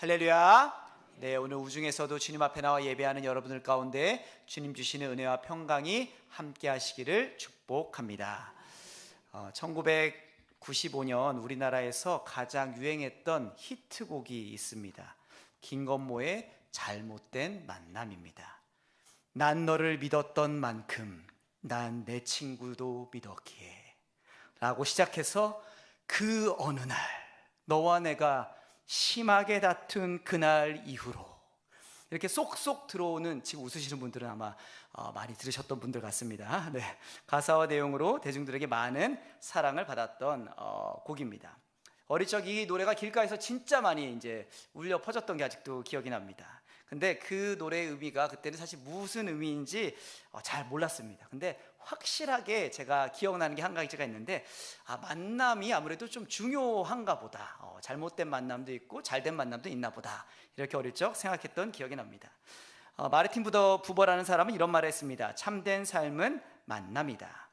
할렐루야. 네, 오늘 우중에서도 주님 앞에 나와 예배하는 여러분들 가운데 주님 주시는 은혜와 평강이 함께 하시기를 축복합니다. 1995년 우리나라에서 가장 유행했던 히트곡이 있습니다. 김건모의 잘못된 만남입니다. 난 너를 믿었던 만큼 난 내 친구도 믿었기에 라고 시작해서 그 어느 날 너와 내가 심하게 다툰 그날 이후로 이렇게 쏙쏙 들어오는, 지금 웃으시는 분들은 아마 많이 들으셨던 분들 같습니다. 네, 가사와 내용으로 대중들에게 많은 사랑을 받았던 곡입니다. 어릴 적 이 노래가 길가에서 진짜 많이 이제 울려 퍼졌던 게 아직도 기억이 납니다. 근데 그 노래의 의미가 그때는 사실 무슨 의미인지 잘 몰랐습니다. 근데 확실하게 제가 기억나는 게 한 가지가 있는데, 만남이 아무래도 좀 중요한가 보다, 잘못된 만남도 있고 잘된 만남도 있나 보다, 이렇게 어릴 적 생각했던 기억이 납니다. 마르틴 부버라는 사람은 이런 말을 했습니다. 참된 삶은 만남이다.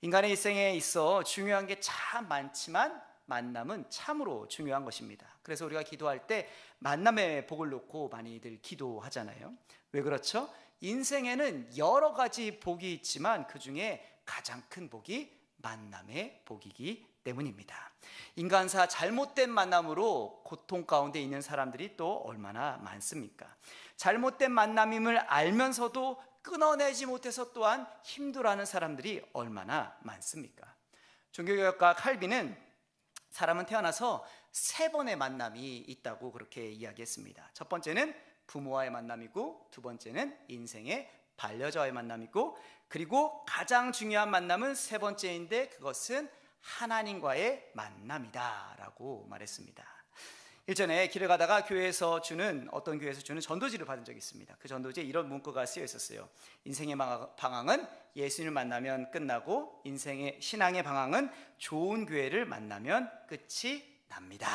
인간의 일생에 있어 중요한 게 참 많지만 만남은 참으로 중요한 것입니다. 그래서 우리가 기도할 때 만남의 복을 놓고 많이들 기도하잖아요. 왜 그렇죠? 인생에는 여러 가지 복이 있지만 그 중에 가장 큰 복이 만남의 복이기 때문입니다. 인간사 잘못된 만남으로 고통 가운데 있는 사람들이 또 얼마나 많습니까? 잘못된 만남임을 알면서도 끊어내지 못해서 또한 힘들어하는 사람들이 얼마나 많습니까? 종교개혁가 칼빈은 사람은 태어나서 3번의 만남이 있다고 그렇게 이야기했습니다. 첫 번째는 부모와의 만남이고, 두 번째는 인생의 반려자와의 만남이고, 그리고 가장 중요한 만남은 3번째인데 그것은 하나님과의 만남이다 라고 말했습니다. 일전에 길을 가다가 어떤 교회에서 주는 전도지를 받은 적이 있습니다. 그 전도지에 이런 문구가 쓰여 있었어요. 인생의 방황은 예수님을 만나면 끝나고, 신앙의 방황은 좋은 교회를 만나면 끝이 납니다.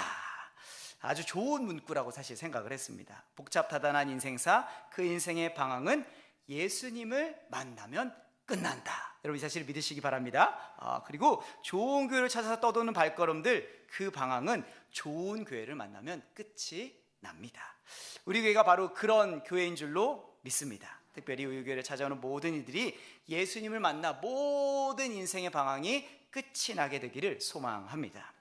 아주 좋은 문구라고 사실 생각을 했습니다. 복잡다단한 인생사, 그 인생의 방황은 예수님을 만나면 끝난다. 여러분 이 사실을 믿으시기 바랍니다. 그리고 좋은 교회를 찾아서 떠도는 발걸음들, 그 방황은 좋은 교회를 만나면 끝이 납니다. 우리 교회가 바로 그런 교회인 줄로 믿습니다. 특별히 우리 교회를 찾아오는 모든 이들이 예수님을 만나 모든 인생의 방황이 끝이 나게 되기를 소망합니다.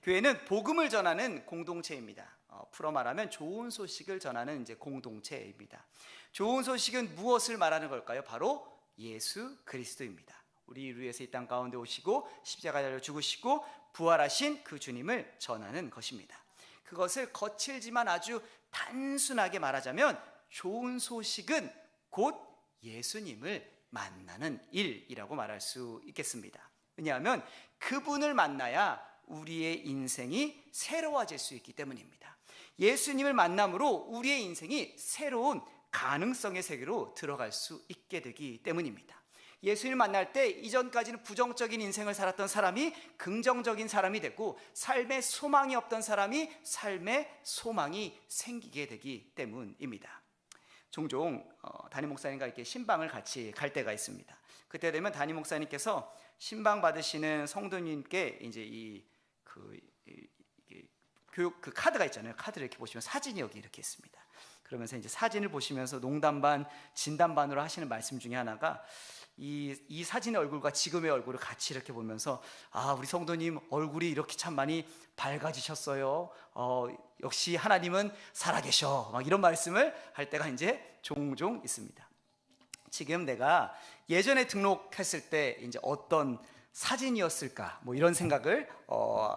교회는 복음을 전하는 공동체입니다. 풀어 말하면 좋은 소식을 전하는 공동체입니다. 좋은 소식은 무엇을 말하는 걸까요? 바로 예수 그리스도입니다. 우리를 위해서 이 땅 가운데 오시고 십자가에 달려 죽으시고 부활하신 그 주님을 전하는 것입니다. 그것을 거칠지만 아주 단순하게 말하자면 좋은 소식은 곧 예수님을 만나는 일이라고 말할 수 있겠습니다. 왜냐하면 그분을 만나야 우리의 인생이 새로워질 수 있기 때문입니다. 예수님을 만남으로 우리의 인생이 새로운 가능성의 세계로 들어갈 수 있게 되기 때문입니다. 예수님을 만날 때 이전까지는 부정적인 인생을 살았던 사람이 긍정적인 사람이 되고, 삶에 소망이 없던 사람이 삶에 소망이 생기게 되기 때문입니다. 종종 담임 목사님과 이렇게 신방을 같이 갈 때가 있습니다. 그때 되면 담임 목사님께서 신방 받으시는 성도님께 이제 교육 그 카드가 있잖아요. 카드를 이렇게 보시면 사진이 여기 이렇게 있습니다. 그러면서 이제 사진을 보시면서 농담 반 진담 반으로 하시는 말씀 중에 하나가, 이 사진의 얼굴과 지금의 얼굴을 같이 이렇게 보면서, 우리 성도님 얼굴이 이렇게 참 많이 밝아지셨어요. 역시 하나님은 살아계셔. 막 이런 말씀을 할 때가 이제 종종 있습니다. 지금 내가 예전에 등록했을 때 이제 어떤 사진이었을까, 뭐 이런 생각을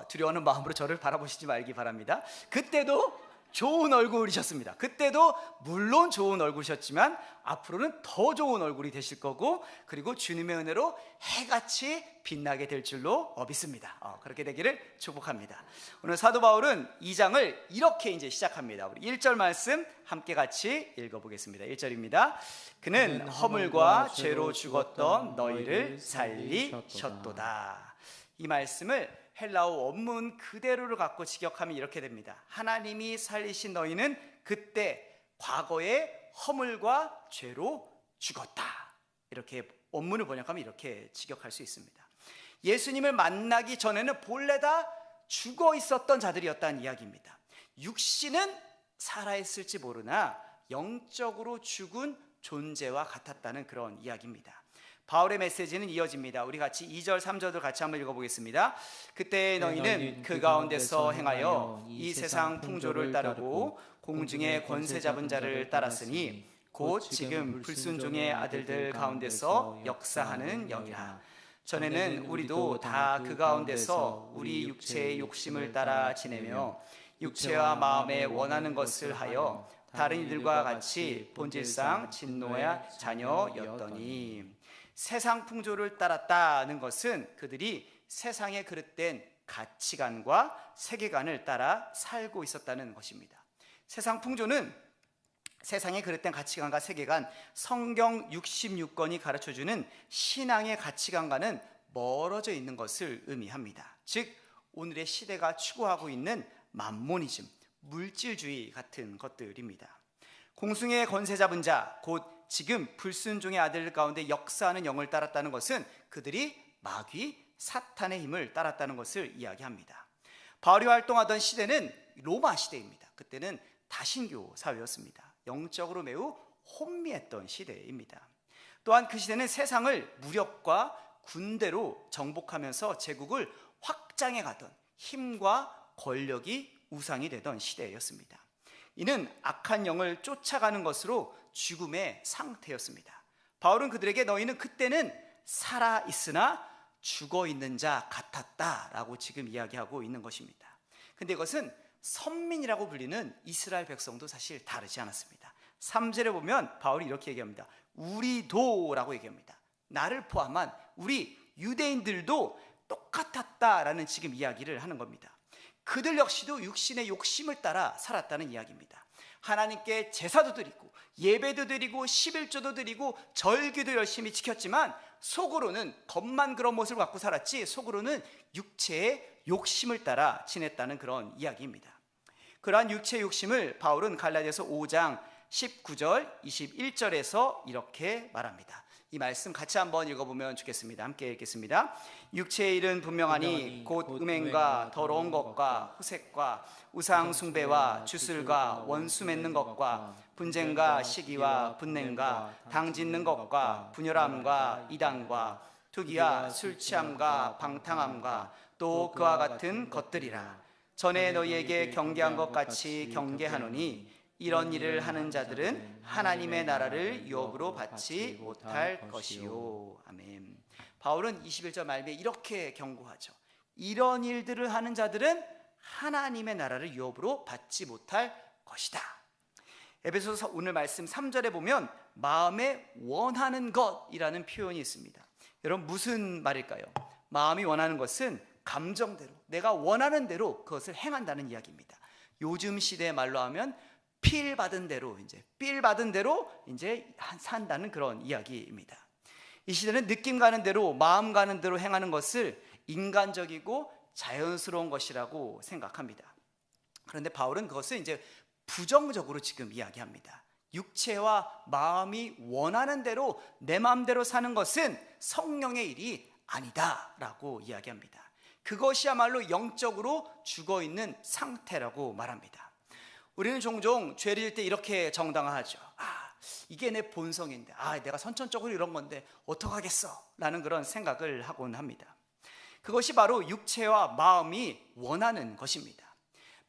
두려워하는 마음으로 저를 바라보시지 말기 바랍니다. 그때도 좋은 얼굴이셨습니다. 그때도 물론 좋은 얼굴이셨지만 앞으로는 더 좋은 얼굴이 되실 거고, 그리고 주님의 은혜로 해같이 빛나게 될 줄로 믿습니다. 그렇게 되기를 축복합니다. 오늘 사도 바울은 2장을 이렇게 이제 시작합니다. 우리 1절 말씀 함께 같이 읽어보겠습니다. 1절입니다. 그는 허물과 죄로 죽었던 너희를 살리셨도다. 이 말씀을 헬라어 원문 그대로를 갖고 직역하면 이렇게 됩니다. 하나님이 살리신 너희는 그때 과거의 허물과 죄로 죽었다. 이렇게 원문을 번역하면 이렇게 직역할 수 있습니다. 예수님을 만나기 전에는 본래 다 죽어 있었던 자들이었다는 이야기입니다. 육신은 살아있을지 모르나 영적으로 죽은 존재와 같았다는 그런 이야기입니다. 바울의 메시지는 이어집니다. 우리 같이 2절 3절도 같이 한번 읽어보겠습니다. 그때 너희는 그 가운데서 행하여 이 세상 풍조를 따르고 공중의 권세 잡은 자를 따랐으니 곧 지금 불순종의 아들들 가운데서 역사하는 영이라. 전에는 우리도 다 그 가운데서 우리 육체의 욕심을 따라 지내며 육체와 마음에 원하는 것을 하여 다른 이들과 같이 본질상 진노의 자녀였더니. 세상 풍조를 따랐다는 것은 그들이 세상에 그릇된 가치관과 세계관을 따라 살고 있었다는 것입니다. 세상 풍조는 세상에 그릇된 가치관과 세계관, 성경 66권이 가르쳐주는 신앙의 가치관과는 멀어져 있는 것을 의미합니다. 즉 오늘의 시대가 추구하고 있는 맘모니즘, 물질주의 같은 것들입니다. 공중의 권세 잡은 자, 곧 지금 불순종의 아들 가운데 역사하는 영을 따랐다는 것은 그들이 마귀, 사탄의 힘을 따랐다는 것을 이야기합니다. 바울이 활동하던 시대는 로마 시대입니다. 그때는 다신교 사회였습니다. 영적으로 매우 혼미했던 시대입니다. 또한 그 시대는 세상을 무력과 군대로 정복하면서 제국을 확장해 가던 힘과 권력이 우상이 되던 시대였습니다. 이는 악한 영을 쫓아가는 것으로 죽음의 상태였습니다. 바울은 그들에게 너희는 그때는 살아있으나 죽어있는 자 같았다라고 지금 이야기하고 있는 것입니다. 근데 이것은 선민이라고 불리는 이스라엘 백성도 사실 다르지 않았습니다. 3절에 보면 바울이 이렇게 얘기합니다. 우리도라고 얘기합니다. 나를 포함한 우리 유대인들도 똑같았다라는 지금 이야기를 하는 겁니다. 그들 역시도 육신의 욕심을 따라 살았다는 이야기입니다. 하나님께 제사도 드리고 예배도 드리고 11조도 드리고 절기도 열심히 지켰지만 속으로는 겉만 그런 모습을 갖고 살았지 속으로는 육체의 욕심을 따라 지냈다는 그런 이야기입니다. 그러한 육체의 욕심을 바울은 갈라디아서 5장 19절 21절에서 이렇게 말합니다. 이 말씀 같이 한번 읽어보면 좋겠습니다. 함께 읽겠습니다. 육체의 일은 분명하니 곧 음행과 더러운 것과 후색과 우상 숭배와 주술과 원수 맺는 것과 분쟁과 시기와 분냄과 당 짓는 것과 분열함과 이단과 투기와 술 취함과 방탕함과 또 그와 같은 것들이라. 전에 너희에게 경계한 것 같이 경계하노니 이런 일을 하는 자들은 하나님의 나라를 유업으로 받지 못할 것이요. 아멘. 바울은 21절 말미에 이렇게 경고하죠. 이런 일들을 하는 자들은 하나님의 나라를 유업으로 받지 못할 것이다. 에베소서 오늘 말씀 3절에 보면 마음에 원하는 것이라는 표현이 있습니다. 여러분 무슨 말일까요? 마음이 원하는 것은 감정대로 내가 원하는 대로 그것을 행한다는 이야기입니다. 요즘 시대의 말로 하면 필 받은 대로 산다는 그런 이야기입니다. 이 시대는 느낌 가는 대로 마음 가는 대로 행하는 것을 인간적이고 자연스러운 것이라고 생각합니다. 그런데 바울은 그것을 이제 부정적으로 지금 이야기합니다. 육체와 마음이 원하는 대로 내 마음대로 사는 것은 성령의 일이 아니다라고 이야기합니다. 그것이야말로 영적으로 죽어있는 상태라고 말합니다. 우리는 종종 죄를 지을 때 이렇게 정당화하죠. 이게 내 본성인데 내가 선천적으로 이런 건데 어떡하겠어 라는 그런 생각을 하곤 합니다. 그것이 바로 육체와 마음이 원하는 것입니다.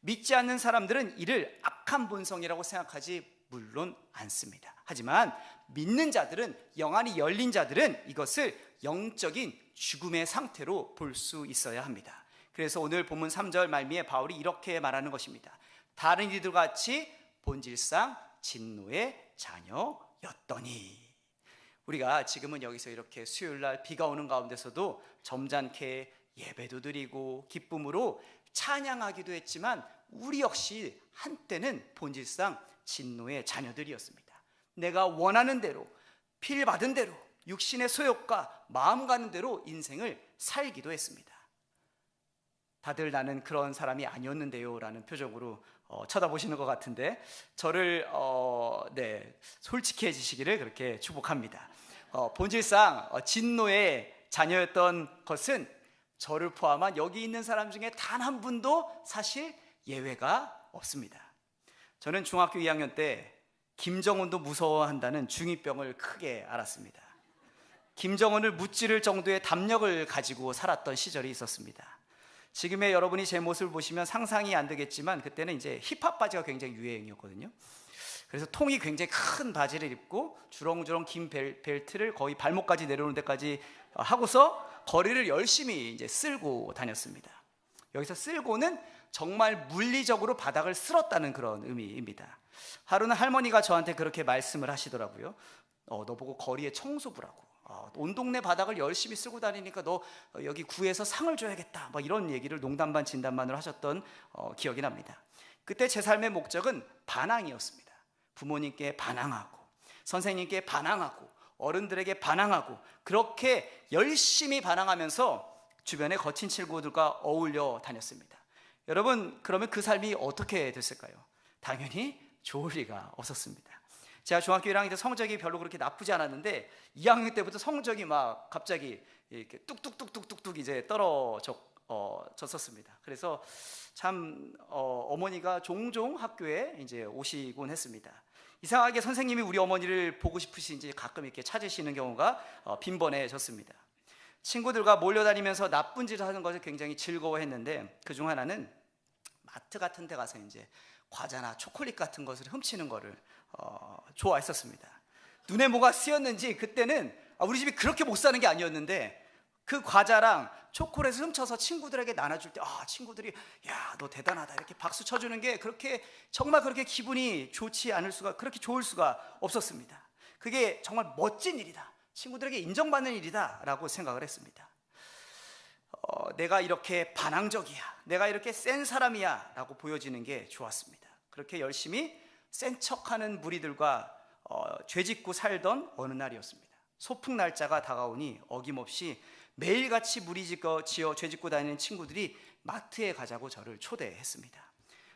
믿지 않는 사람들은 이를 악한 본성이라고 생각하지 물론 않습니다. 하지만 믿는 자들은, 영안이 열린 자들은 이것을 영적인 죽음의 상태로 볼 수 있어야 합니다. 그래서 오늘 본문 3절 말미에 바울이 이렇게 말하는 것입니다. 다른 이들과 같이 본질상 진노의 자녀였더니. 우리가 지금은 여기서 이렇게 수요일날 비가 오는 가운데서도 점잖게 예배도 드리고 기쁨으로 찬양하기도 했지만 우리 역시 한때는 본질상 진노의 자녀들이었습니다. 내가 원하는 대로, 필 받은 대로, 육신의 소욕과 마음 가는 대로 인생을 살기도 했습니다. 다들 나는 그런 사람이 아니었는데요 라는 표정으로 쳐다보시는 것 같은데 저를 솔직해지시기를 그렇게 축복합니다. 본질상 진노의 자녀였던 것은 저를 포함한 여기 있는 사람 중에 단 한 분도 사실 예외가 없습니다. 저는 중학교 2학년 때 김정은도 무서워한다는 중2병을 크게 알았습니다. 김정은을 무찌를 정도의 담력을 가지고 살았던 시절이 있었습니다. 지금의 여러분이 제 모습을 보시면 상상이 안 되겠지만 그때는 이제 힙합 바지가 굉장히 유행이었거든요. 그래서 통이 굉장히 큰 바지를 입고 주렁주렁 긴 벨트를 거의 발목까지 내려오는 데까지 하고서 거리를 열심히 이제 쓸고 다녔습니다. 여기서 쓸고는 정말 물리적으로 바닥을 쓸었다는 그런 의미입니다. 하루는 할머니가 저한테 그렇게 말씀을 하시더라고요. 너 보고 거리에 청소부라고. 온 동네 바닥을 열심히 쓸고 다니니까 너 여기 구에서 상을 줘야겠다. 뭐 이런 얘기를 농담 반 진담반으로 하셨던 기억이 납니다. 그때 제 삶의 목적은 반항이었습니다. 부모님께 반항하고 선생님께 반항하고 어른들에게 반항하고 그렇게 열심히 반항하면서 주변의 거친 친구들과 어울려 다녔습니다. 여러분, 그러면 그 삶이 어떻게 됐을까요? 당연히 좋을 리가 없었습니다. 제가 중학교 1학년 때 성적이 별로 그렇게 나쁘지 않았는데 2학년 때부터 성적이 막 갑자기 이렇게 뚝뚝뚝뚝뚝 이제 떨어졌었습니다. 그래서 참 어머니가 종종 학교에 이제 오시곤 했습니다. 이상하게 선생님이 우리 어머니를 보고 싶으신지 가끔 이렇게 찾으시는 경우가 빈번해졌습니다. 친구들과 몰려다니면서 나쁜 짓을 하는 것을 굉장히 즐거워했는데 그중 하나는 마트 같은 데 가서 이제 과자나 초콜릿 같은 것을 훔치는 거를 좋아했었습니다. 눈에 뭐가 쓰였는지 그때는 우리 집이 그렇게 못 사는 게 아니었는데 그 과자랑 초콜릿을 훔쳐서 친구들에게 나눠줄 때 친구들이 야, 너 대단하다 이렇게 박수 쳐주는 게 그렇게 정말 그렇게 기분이 좋지 않을 수가 그렇게 좋을 수가 없었습니다. 그게 정말 멋진 일이다. 친구들에게 인정받는 일이다 라고 생각을 했습니다. 내가 이렇게 반항적이야, 내가 이렇게 센 사람이야 라고 보여지는 게 좋았습니다. 그렇게 열심히 센 척하는 무리들과 죄짓고 살던 어느 날이었습니다. 소풍 날짜가 다가오니 어김없이 매일같이 무리지어 죄짓고 다니는 친구들이 마트에 가자고 저를 초대했습니다.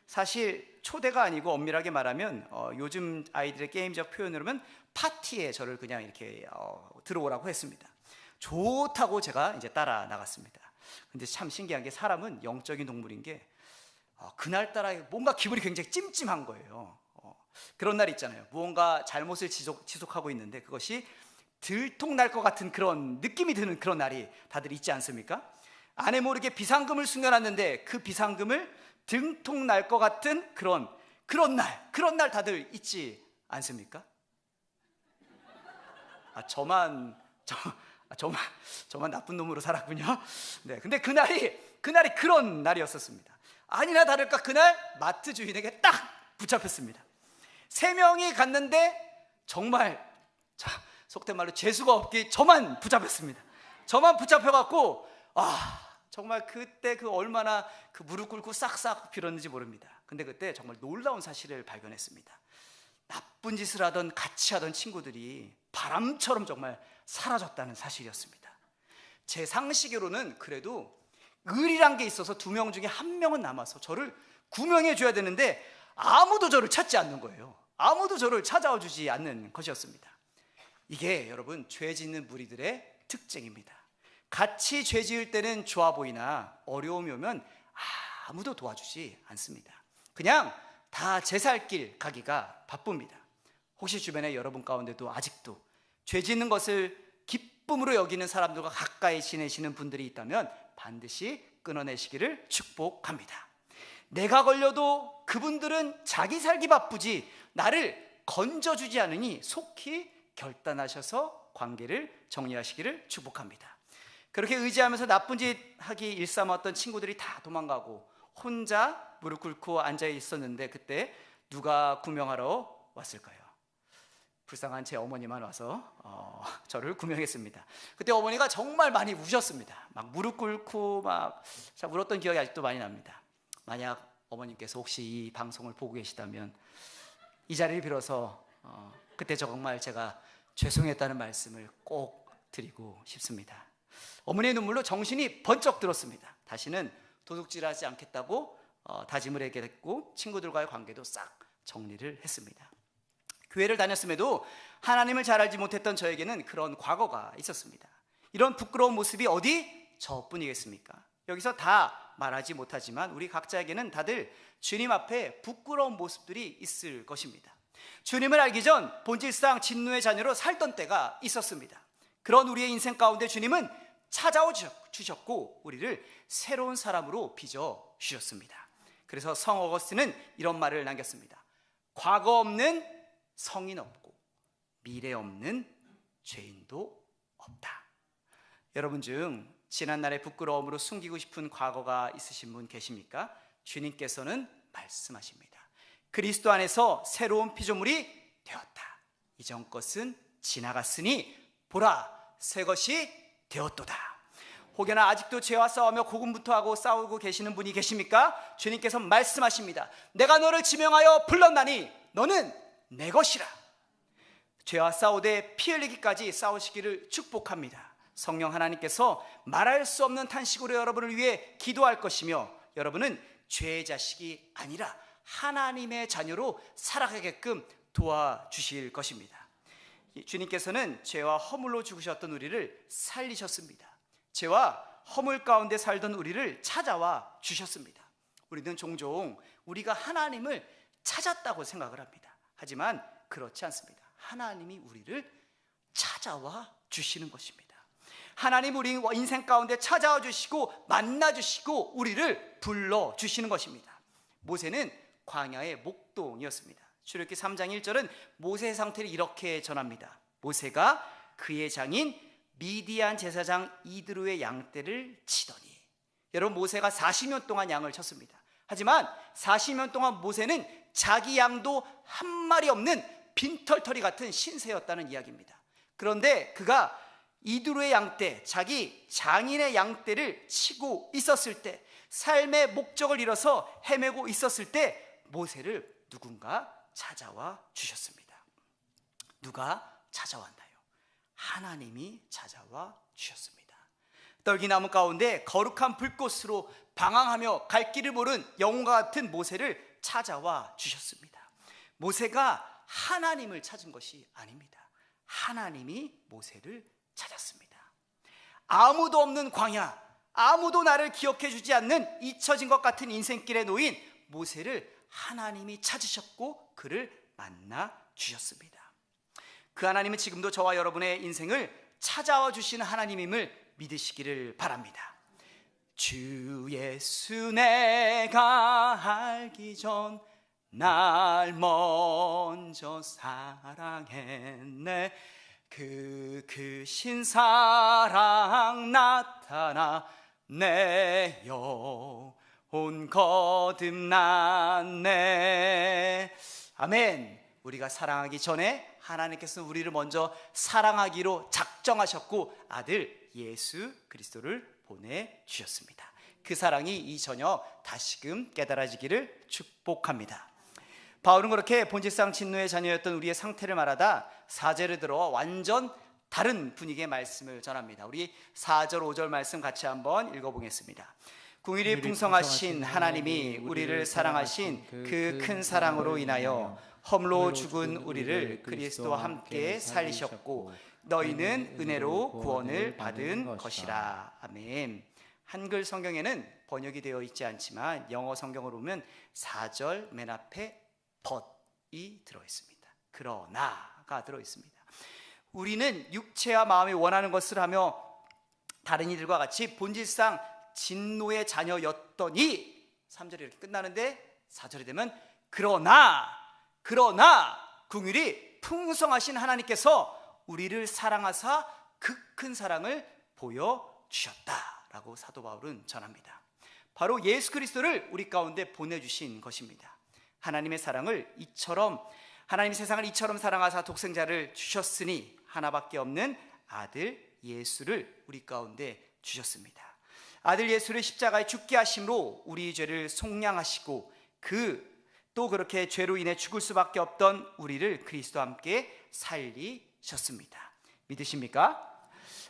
사실 초대가 아니고 엄밀하게 말하면 요즘 아이들의 게임적 표현으로는 파티에 저를 그냥 이렇게 들어오라고 했습니다. 좋다고 제가 이제 따라 나갔습니다. 근데 참 신기한 게 사람은 영적인 동물인 게 그날따라 뭔가 기분이 굉장히 찜찜한 거예요. 그런 날 있잖아요. 무언가 잘못을 지속하고 있는데 그것이 들통날 것 같은 그런 느낌이 드는 그런 날이 다들 있지 않습니까? 아내 모르게 비상금을 숨겨놨는데 그 비상금을 들통날 것 같은 그런 날 다들 있지 않습니까? 저만 나쁜 놈으로 살았군요. 네, 근데 그날이 그런 날이었었습니다. 아니나 다를까 그날 마트 주인에게 딱 붙잡혔습니다. 3명이 갔는데 정말 속된 말로 재수가 없기 저만 붙잡혔습니다. 저만 붙잡혀갖고 정말 그때 얼마나 무릎 꿇고 싹싹 빌었는지 모릅니다. 근데 그때 정말 놀라운 사실을 발견했습니다. 나쁜 짓을 하던 같이 하던 친구들이 바람처럼 정말 사라졌다는 사실이었습니다. 제 상식으로는 그래도 의리란 게 있어서 2명 중에 1명은 남아서 저를 구명해 줘야 되는데 아무도 저를 찾지 않는 거예요. 아무도 저를 찾아와 주지 않는 것이었습니다. 이게 여러분 죄 짓는 무리들의 특징입니다. 같이 죄 지을 때는 좋아 보이나 어려움이 오면 아무도 도와주지 않습니다. 그냥 다 제 살 길 가기가 바쁩니다. 혹시 주변에 여러분 가운데도 아직도 죄 짓는 것을 기쁨으로 여기는 사람들과 가까이 지내시는 분들이 있다면 반드시 끊어내시기를 축복합니다. 내가 걸려도 그분들은 자기 살기 바쁘지 나를 건져주지 않으니 속히 결단하셔서 관계를 정리하시기를 축복합니다. 그렇게 의지하면서 나쁜 짓 하기 일삼았던 친구들이 다 도망가고 혼자 무릎 꿇고 앉아 있었는데 그때 누가 구명하러 왔을까요? 불쌍한 제 어머니만 와서 저를 구명했습니다. 그때 어머니가 정말 많이 우셨습니다. 막 무릎 꿇고 막 울었던 기억이 아직도 많이 납니다. 만약 어머님께서 혹시 이 방송을 보고 계시다면 이 자리를 빌어서 그때 정말 제가 죄송했다는 말씀을 꼭 드리고 싶습니다. 어머니의 눈물로 정신이 번쩍 들었습니다. 다시는 도둑질하지 않겠다고 다짐을 하게 됐고 친구들과의 관계도 싹 정리를 했습니다. 교회를 다녔음에도 하나님을 잘 알지 못했던 저에게는 그런 과거가 있었습니다. 이런 부끄러운 모습이 어디 저뿐이겠습니까? 여기서 다 말하지 못하지만 우리 각자에게는 다들 주님 앞에 부끄러운 모습들이 있을 것입니다. 주님을 알기 전 본질상 진노의 자녀로 살던 때가 있었습니다. 그런 우리의 인생 가운데 주님은 찾아오 주셨고 우리를 새로운 사람으로 빚어 주셨습니다. 그래서 성 어거스틴은 이런 말을 남겼습니다. 과거 없는 성인 없고 미래 없는 죄인도 없다. 여러분 중 지난날의 부끄러움으로 숨기고 싶은 과거가 있으신 분 계십니까? 주님께서는 말씀하십니다. 그리스도 안에서 새로운 피조물이 되었다. 이전 것은 지나갔으니 보라 새 것이 되었도다. 혹여나 아직도 죄와 싸우며 고군분투하고 싸우고 계시는 분이 계십니까? 주님께서 말씀하십니다. 내가 너를 지명하여 불렀나니 너는 내 것이라. 죄와 싸우되 피 흘리기까지 싸우시기를 축복합니다. 성령 하나님께서 말할 수 없는 탄식으로 여러분을 위해 기도할 것이며 여러분은 죄의 자식이 아니라 하나님의 자녀로 살아가게끔 도와주실 것입니다. 주님께서는 죄와 허물로 죽으셨던 우리를 살리셨습니다. 죄와 허물 가운데 살던 우리를 찾아와 주셨습니다. 우리는 종종 우리가 하나님을 찾았다고 생각을 합니다. 하지만 그렇지 않습니다. 하나님이 우리를 찾아와 주시는 것입니다. 하나님 우리 인생 가운데 찾아와 주시고 만나 주시고 우리를 불러 주시는 것입니다. 모세는 광야의 목동이었습니다. 출애굽기 3장 1절은 모세의 상태를 이렇게 전합니다. 모세가 그의 장인 미디안 제사장 이드로의 양떼를 치더니. 여러분 모세가 40년 동안 양을 쳤습니다. 하지만 40년 동안 모세는 자기 양도 한 마리 없는 빈털터리 같은 신세였다는 이야기입니다. 그런데 그가 이드로의 양떼, 자기 장인의 양떼를 치고 있었을 때, 삶의 목적을 잃어서 헤매고 있었을 때 모세를 누군가 찾아와 주셨습니다. 누가 찾아왔나요? 하나님이 찾아와 주셨습니다. 떨기나무 가운데 거룩한 불꽃으로 방황하며 갈 길을 모른 영웅과 같은 모세를 찾아와 주셨습니다. 모세가 하나님을 찾은 것이 아닙니다. 하나님이 모세를 찾았습니다. 아무도 없는 광야, 아무도 나를 기억해 주지 않는 잊혀진 것 같은 인생길에 놓인 모세를 하나님이 찾으셨고 그를 만나 주셨습니다. 그 하나님은 지금도 저와 여러분의 인생을 찾아와 주시는 하나님임을 믿으시기를 바랍니다. 주 예수 내가 알기 전 날 먼저 사랑했네. 그 크신 사랑 나타나 내 영혼 거듭났네. 아멘. 우리가 사랑하기 전에 하나님께서 우리를 먼저 사랑하기로 작정하셨고 아들 예수 그리스도를 보내주셨습니다. 그 사랑이 이 저녁 다시금 깨달아지기를 축복합니다. 바울은 그렇게 본질상 진노의 자녀였던 우리의 상태를 말하다 4절에 들어 완전 다른 분위기의 말씀을 전합니다. 우리 4절 5절 말씀 같이 한번 읽어보겠습니다. 궁일이 풍성하신 하나님이 우리를 사랑하신 그 큰 사랑으로 인하여 허물로 죽은 우리를 그리스도와 함께 살리셨고 너희는 은혜로 구원을 받은 것이라. 아멘. 한글 성경에는 번역이 되어 있지 않지만 영어 성경으로 보면 4절 맨 앞에 but이 들어있습니다. 그러나가 들어있습니다. 우리는 육체와 마음이 원하는 것을 하며 다른 이들과 같이 본질상 진노의 자녀였더니 3절이 이렇게 끝나는데 4절이 되면 그러나 긍휼이 풍성하신 하나님께서 우리를 사랑하사 그 큰 사랑을 보여주셨다라고 사도 바울은 전합니다. 바로 예수 그리스도를 우리 가운데 보내주신 것입니다. 하나님의 사랑을 이처럼 하나님 세상을 이처럼 사랑하사 독생자를 주셨으니 하나밖에 없는 아들 예수를 우리 가운데 주셨습니다. 아들 예수를 십자가에 죽게 하심으로 우리 죄를 속량하시고 또 그렇게 죄로 인해 죽을 수밖에 없던 우리를 그리스도와 함께 살리셨습니다. 믿으십니까?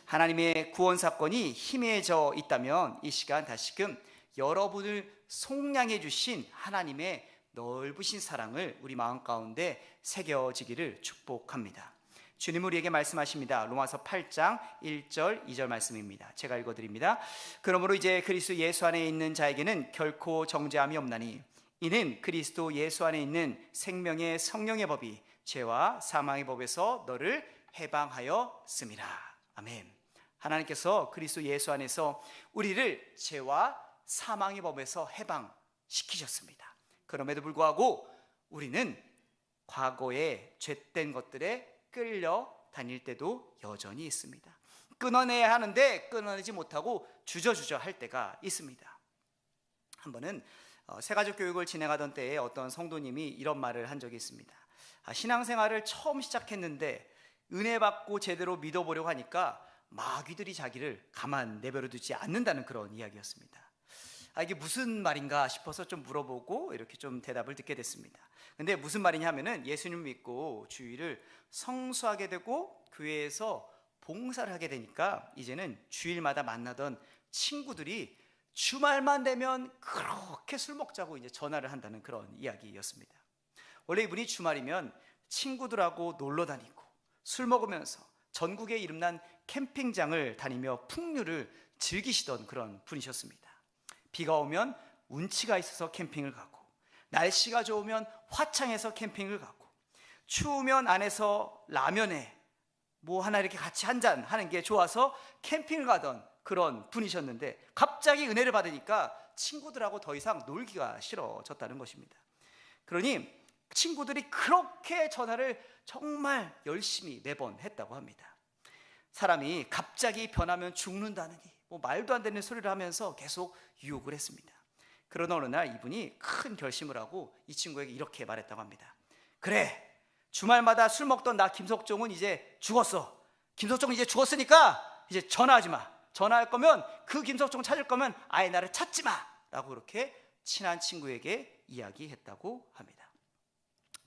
하나님의 구원 사건이 희미해져 있다면 이 시간 다시금 여러분을 속량해 주신 하나님의 넓으신 사랑을 우리 마음 가운데 새겨지기를 축복합니다. 주님 우리에게 말씀하십니다. 로마서 8장 1절 2절 말씀입니다. 제가 읽어드립니다. 그러므로 이제 그리스도 예수 안에 있는 자에게는 결코 정죄함이 없나니 이는 그리스도 예수 안에 있는 생명의 성령의 법이 죄와 사망의 법에서 너를 해방하였음이라. 아멘. 하나님께서 그리스도 예수 안에서 우리를 죄와 사망의 법에서 해방시키셨습니다. 그럼에도 불구하고 우리는 과거의 죄된 것들에 끌려다닐 때도 여전히 있습니다. 끊어내야 하는데 끊어내지 못하고 주저주저 할 때가 있습니다. 한 번은 새가족 교육을 진행하던 때에 어떤 성도님이 이런 말을 한 적이 있습니다. 신앙생활을 처음 시작했는데 은혜 받고 제대로 믿어보려고 하니까 마귀들이 자기를 가만 내버려 두지 않는다는 그런 이야기였습니다. 이게 무슨 말인가 싶어서 좀 물어보고 이렇게 좀 대답을 듣게 됐습니다. 근데 무슨 말이냐 하면은 예수님 믿고 주일을 성수하게 되고 교회에서 봉사를 하게 되니까 이제는 주일마다 만나던 친구들이 주말만 되면 그렇게 술 먹자고 이제 전화를 한다는 그런 이야기였습니다. 원래 이분이 주말이면 친구들하고 놀러 다니고 술 먹으면서 전국에 이름난 캠핑장을 다니며 풍류를 즐기시던 그런 분이셨습니다. 비가 오면 운치가 있어서 캠핑을 가고, 날씨가 좋으면 화창해서 캠핑을 가고, 추우면 안에서 라면에 뭐 하나 이렇게 같이 한잔 하는 게 좋아서 캠핑을 가던 그런 분이셨는데 갑자기 은혜를 받으니까 친구들하고 더 이상 놀기가 싫어졌다는 것입니다. 그러니 친구들이 그렇게 전화를 정말 열심히 매번 했다고 합니다. 사람이 갑자기 변하면 죽는다느니 뭐 말도 안 되는 소리를 하면서 계속 유혹을 했습니다. 그러나 어느 날 이분이 큰 결심을 하고 이 친구에게 이렇게 말했다고 합니다. 그래, 주말마다 술 먹던 나 김석종은 이제 죽었어. 김석종은 이제 죽었으니까 이제 전화하지 마. 전화할 거면 그 김석종 찾을 거면 아예 나를 찾지 마 라고 그렇게 친한 친구에게 이야기했다고 합니다.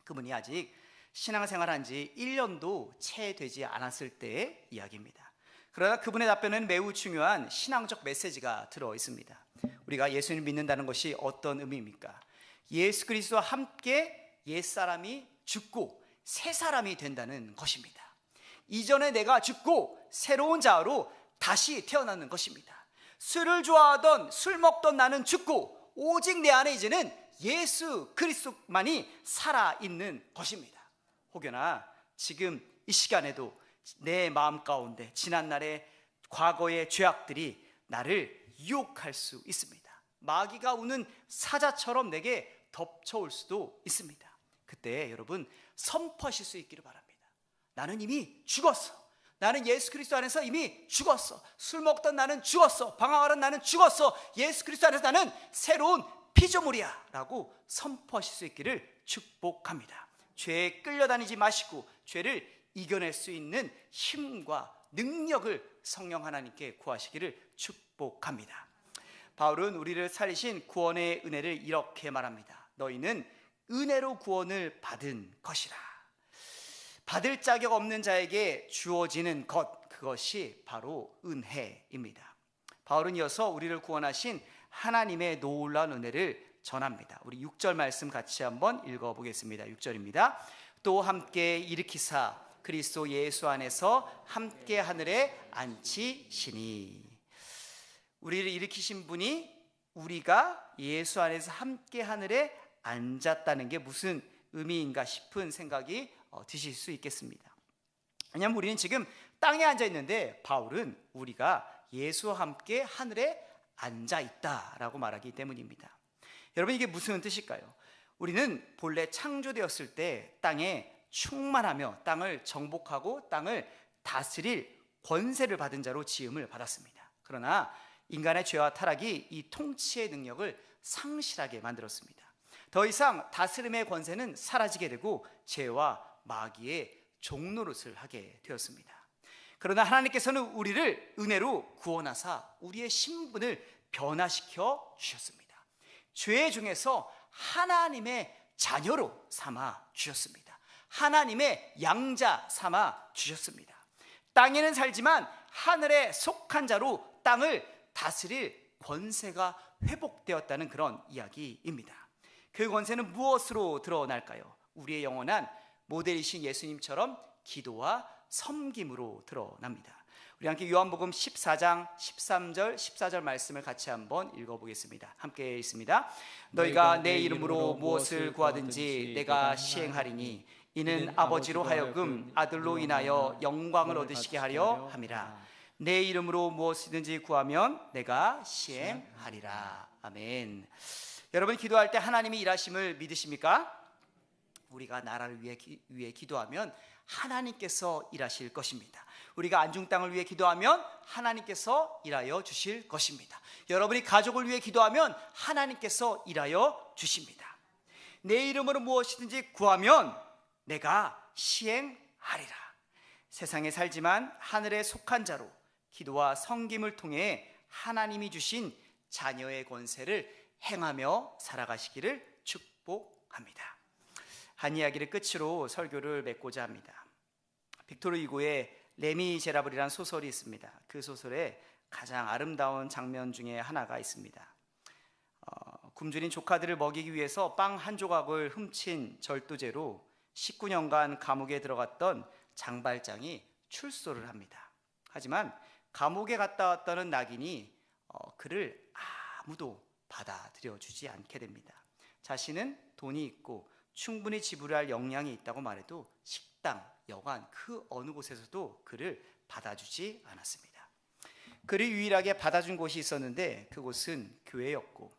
그분이 아직 신앙생활한 지 1년도 채 되지 않았을 때의 이야기입니다. 그러나 그분의 답변은 매우 중요한 신앙적 메시지가 들어 있습니다. 우리가 예수님을 믿는다는 것이 어떤 의미입니까? 예수 그리스도와 함께 옛사람이 죽고 새 사람이 된다는 것입니다. 이전에 내가 죽고 새로운 자아로 다시 태어나는 것입니다. 술을 좋아하던 술 먹던 나는 죽고 오직 내 안에 이제는 예수 그리스도만이 살아있는 것입니다. 혹여나 지금 이 시간에도 내 마음 가운데 지난날의 과거의 죄악들이 나를 유혹할 수 있습니다. 마귀가 우는 사자처럼 내게 덮쳐올 수도 있습니다. 그때 여러분 선포하실 수 있기를 바랍니다. 나는 이미 죽었어. 나는 예수 그리스도 안에서 이미 죽었어. 술 먹던 나는 죽었어. 방황하던 나는 죽었어. 예수 그리스도 안에서 나는 새로운 피조물이야 라고 선포하실 수 있기를 축복합니다. 죄에 끌려다니지 마시고 죄를 이겨낼 수 있는 힘과 능력을 성령 하나님께 구하시기를 축복합니다. 바울은 우리를 살리신 구원의 은혜를 이렇게 말합니다. 너희는 은혜로 구원을 받은 것이라. 받을 자격 없는 자에게 주어지는 것, 그것이 바로 은혜입니다. 바울은 이어서 우리를 구원하신 하나님의 놀라운 은혜를 전합니다. 우리 6절 말씀 같이 한번 읽어보겠습니다. 6절입니다. 또 함께 일으키사 그리스도 예수 안에서 함께 하늘에 앉히시니. 우리를 일으키신 분이 우리가 예수 안에서 함께 하늘에 앉았다는 게 무슨 의미인가 싶은 생각이 드실 수 있겠습니다. 왜냐하면 우리는 지금 땅에 앉아 있는데 바울은 우리가 예수와 함께 하늘에 앉아 있다라고 말하기 때문입니다. 여러분 이게 무슨 뜻일까요? 우리는 본래 창조되었을 때 땅에 충만하며 땅을 정복하고 땅을 다스릴 권세를 받은 자로 지음을 받았습니다. 그러나 인간의 죄와 타락이 이 통치의 능력을 상실하게 만들었습니다. 더 이상 다스림의 권세는 사라지게 되고 죄와 마귀의 종노릇을 하게 되었습니다. 그러나 하나님께서는 우리를 은혜로 구원하사 우리의 신분을 변화시켜 주셨습니다. 죄 중에서 하나님의 자녀로 삼아 주셨습니다. 하나님의 양자 삼아 주셨습니다. 땅에는 살지만 하늘에 속한 자로 땅을 다스릴 권세가 회복되었다는 그런 이야기입니다. 그 권세는 무엇으로 드러날까요? 우리의 영원한 모델이신 예수님처럼 기도와 섬김으로 드러납니다. 우리 함께 요한복음 14장 13절 14절 말씀을 같이 한번 읽어보겠습니다. 함께 읽습니다. 너희가 내 이름으로 무엇을 구하든지 내가 시행하리니 이는 아버지로 하여금 아들로 인하여 영광을 얻으시게 하려 함이라. 내 이름으로 무엇이든지 구하면 내가 시행하리라. 아멘. 여러분, 기도할 때 하나님이 일하심을 믿으십니까? 우리가 나라를 위해 기도하면 하나님께서 일하실 것입니다. 우리가 안중 땅을 위해 기도하면 하나님께서 일하여 주실 것입니다. 여러분이 가족을 위해 기도하면 하나님께서 일하여 주십니다. 내 이름으로 무엇이든지 구하면 내가 시행하리라. 세상에 살지만 하늘에 속한 자로 기도와 성김을 통해 하나님이 주신 자녀의 권세를 행하며 살아가시기를 축복합니다. 한 이야기를 끝으로 설교를 맺고자 합니다. 빅토르 유고의 레미제라블이라는 소설이 있습니다. 그 소설에 가장 아름다운 장면 중에 하나가 있습니다. 굶주린 조카들을 먹이기 위해서 빵 한 조각을 훔친 절도죄로 19년간 감옥에 들어갔던 장발장이 출소를 합니다. 하지만 감옥에 갔다 왔다는 낙인이 그를 아무도 받아들여 주지 않게 됩니다. 자신은 돈이 있고 충분히 지불할 역량이 있다고 말해도 식당, 여관 그 어느 곳에서도 그를 받아주지 않았습니다. 그를 유일하게 받아준 곳이 있었는데 그곳은 교회였고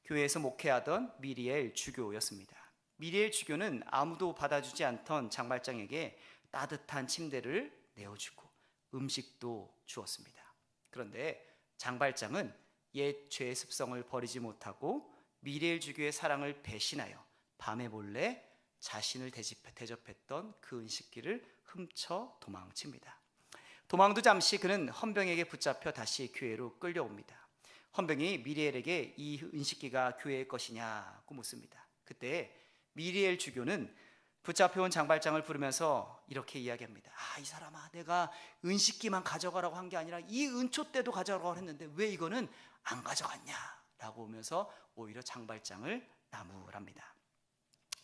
교회에서 목회하던 미리엘 주교였습니다. 미리엘 주교는 아무도 받아주지 않던 장발장에게 따뜻한 침대를 내어주고 음식도 주었습니다. 그런데 장발장은 옛 죄의 습성을 버리지 못하고 미리엘 주교의 사랑을 배신하여 밤에 몰래 자신을 대접했던 그 은식기를 훔쳐 도망칩니다. 도망도 잠시 그는 헌병에게 붙잡혀 다시 교회로 끌려옵니다. 헌병이 미리엘에게 이 은식기가 교회의 것이냐고 묻습니다. 그때 미리엘 주교는 붙잡혀온 장발장을 부르면서 이렇게 이야기합니다. 이 사람아, 내가 은식기만 가져가라고 한 게 아니라 이 은촛대도 가져가라고 했는데 왜 이거는 안 가져갔냐? 라고 하면서 오히려 장발장을 나무랍니다.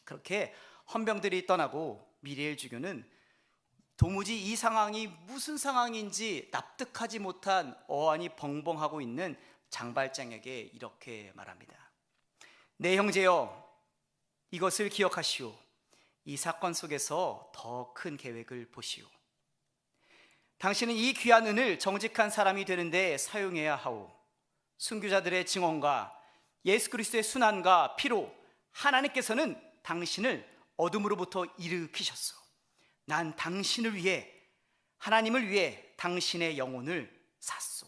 그렇게 헌병들이 떠나고 미리엘 주교는 도무지 이 상황이 무슨 상황인지 납득하지 못한 어안이 벙벙하고 있는 장발장에게 이렇게 말합니다. 내 형제여, 이것을 기억하시오. 이 사건 속에서 더 큰 계획을 보시오. 당신은 이 귀한 은을 정직한 사람이 되는데 사용해야 하오. 순교자들의 증언과 예수 그리스도의 순환과 피로 하나님께서는 당신을 어둠으로부터 일으키셨소. 난 당신을 위해, 하나님을 위해 당신의 영혼을 샀소.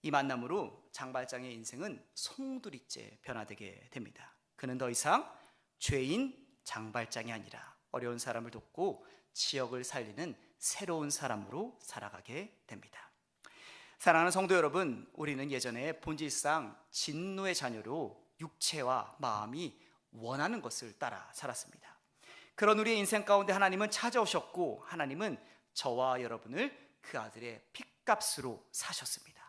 이 만남으로 장발장의 인생은 송두리째 변화되게 됩니다. 그는 더 이상 죄인 장발장이 아니라 어려운 사람을 돕고 지역을 살리는 새로운 사람으로 살아가게 됩니다. 사랑하는 성도 여러분, 우리는 예전에 본질상 진노의 자녀로 육체와 마음이 원하는 것을 따라 살았습니다. 그런 우리의 인생 가운데 하나님은 찾아오셨고 하나님은 저와 여러분을 그 아들의 핏값으로 사셨습니다.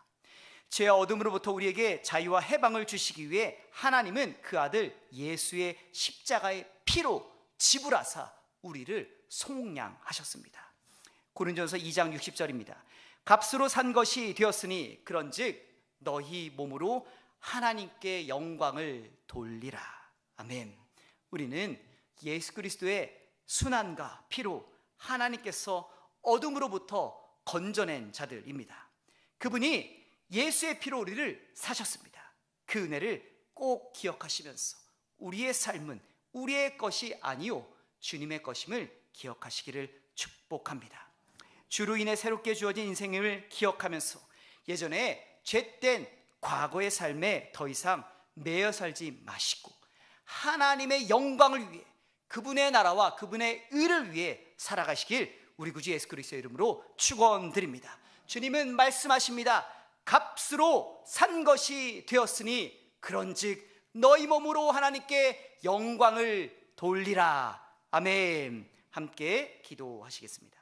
죄와 어둠으로부터 우리에게 자유와 해방을 주시기 위해 하나님은 그 아들 예수의 십자가의 피로 지불하사 우리를 속량하셨습니다. 고린도전서 2장 60절입니다. 값으로 산 것이 되었으니 그런즉 너희 몸으로 하나님께 영광을 돌리라. 아멘. 우리는 예수 그리스도의 순환과 피로 하나님께서 어둠으로부터 건져낸 자들입니다. 그분이 예수의 피로 우리를 사셨습니다. 그 은혜를 꼭 기억하시면서 우리의 삶은 우리의 것이 아니요 주님의 것임을 기억하시기를 축복합니다. 주로 인해 새롭게 주어진 인생을 기억하면서 예전에 죄된 과거의 삶에 더 이상 매여 살지 마시고 하나님의 영광을 위해 그분의 나라와 그분의 의를 위해 살아가시길 우리 구주 예수 그리스도의 이름으로 축원드립니다. 주님은 말씀하십니다. 값으로 산 것이 되었으니 그런즉 너희 몸으로 하나님께 영광을 돌리라. 아멘. 함께 기도하시겠습니다.